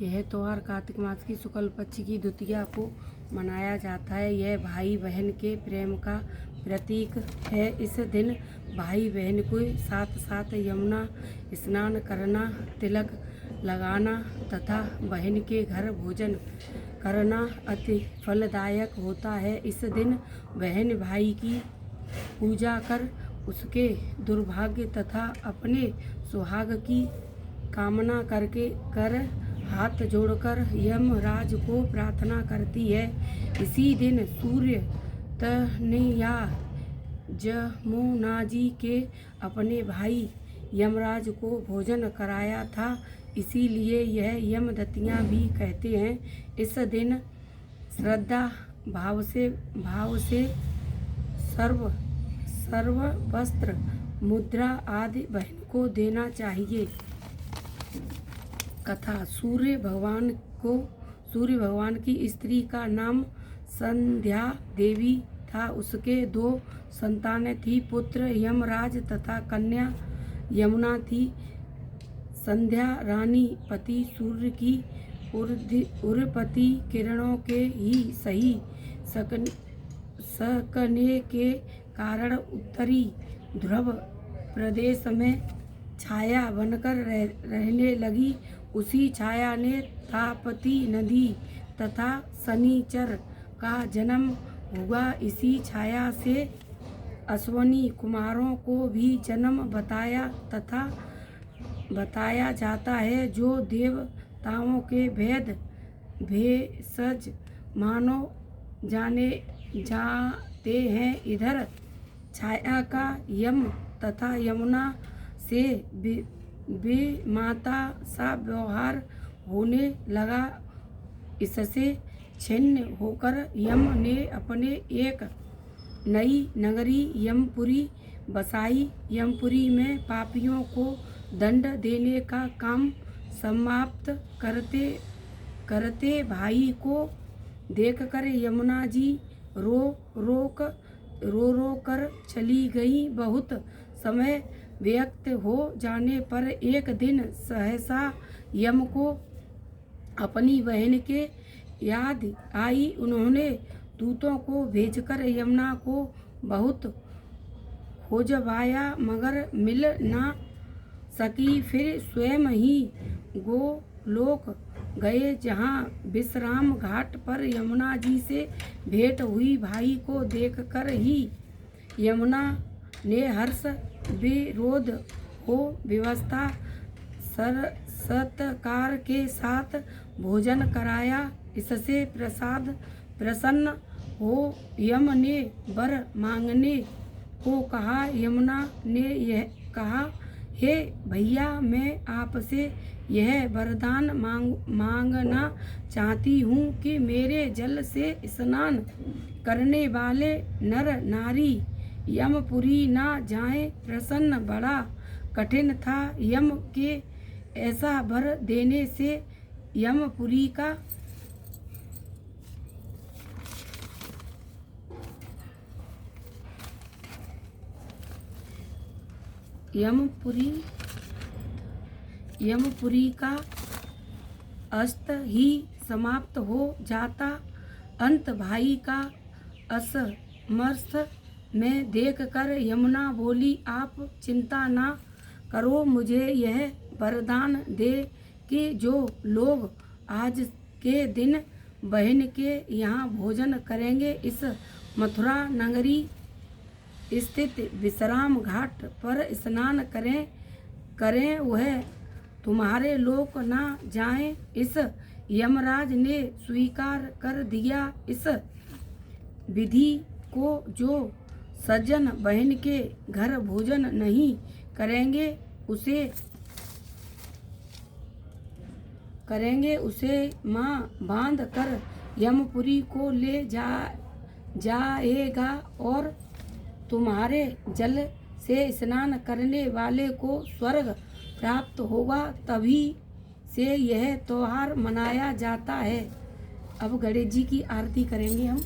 यह त्योहार कार्तिक मास की शुक्ल पक्ष की द्वितीया को मनाया जाता है। यह भाई बहन के प्रेम का प्रतीक है। इस दिन भाई बहन को साथ साथ यमुना स्नान करना, तिलक लगाना तथा बहन के घर भोजन करना अति फलदायक होता है। इस दिन बहन भाई की पूजा कर उसके दुर्भाग्य तथा अपने सुहाग की कामना कर हाथ जोड़कर यमराज को प्रार्थना करती है। इसी दिन सूर्य तनया जमुना जी के अपने भाई यमराज को भोजन कराया था, इसीलिए यह यमदतियाँ भी कहते हैं। इस दिन श्रद्धा भाव से सर्व वस्त्र मुद्रा आदि बहन को देना चाहिए। कथा। सूर्य भगवान की स्त्री का नाम संध्या देवी था। उसके 2 संतानें थी, पुत्र यमराज तथा कन्या यमुना थी। संध्या रानी पति सूर्य की उर्पति किरणों के ही सही सकने के कारण उत्तरी ध्रुव प्रदेश में छाया बनकर रहने लगी। उसी छाया ने ताप्ती नदी तथा शनिचर का जन्म हुआ। इसी छाया से अश्वनी कुमारों को भी जन्म बताया जाता है, जो देवताओं के भेषज मानो जाते हैं। इधर छाया का यम तथा यमुना से बेमाता सा व्यवहार होने लगा। इससे छिन्न होकर यम ने अपने एक नई नगरी यमपुरी बसाई। यमपुरी में पापियों को दंड देने का काम समाप्त करते भाई को देखकर यमुना जी रो कर चली गई। बहुत समय व्यक्त हो जाने पर एक दिन सहसा यम को अपनी बहन के याद आई। उन्होंने दूतों को भेजकर यमुना को बहुत खोजवाया, मगर मिल ना सकी। फिर स्वयं ही गोलोक गए, जहाँ विश्राम घाट पर यमुना जी से भेंट हुई। भाई को देखकर ही यमुना ने हर्ष विरोध हो व्यवस्था सत्कार के साथ भोजन कराया। इससे प्रसन्न हो यम ने वर मांगने को कहा। यमुना ने यह कहा, हे भैया, मैं आपसे यह वरदान मांगना चाहती हूँ कि मेरे जल से स्नान करने वाले नर नारी यमपुरी ना जाएं। प्रश्न बड़ा कठिन था। यम के ऐसा वर देने से यमपुरी का अस्त ही समाप्त हो जाता। अंत भाई का असमर्थ में देखकर यमुना बोली, आप चिंता ना करो, मुझे यह वरदान दे कि जो लोग आज के दिन बहन के यहाँ भोजन करेंगे, इस मथुरा नगरी स्थित विश्राम घाट पर स्नान करें वह तुम्हारे लोक ना जाएं। इस यमराज ने स्वीकार कर दिया। इस विधि को जो सज्जन बहन के घर भोजन नहीं करेंगे उसे माँ बांध कर यमपुरी को ले जाएगा और तुम्हारे जल से स्नान करने वाले को स्वर्ग प्राप्त होगा। तभी से यह त्योहार मनाया जाता है। अब गणेश जी की आरती करेंगे हम।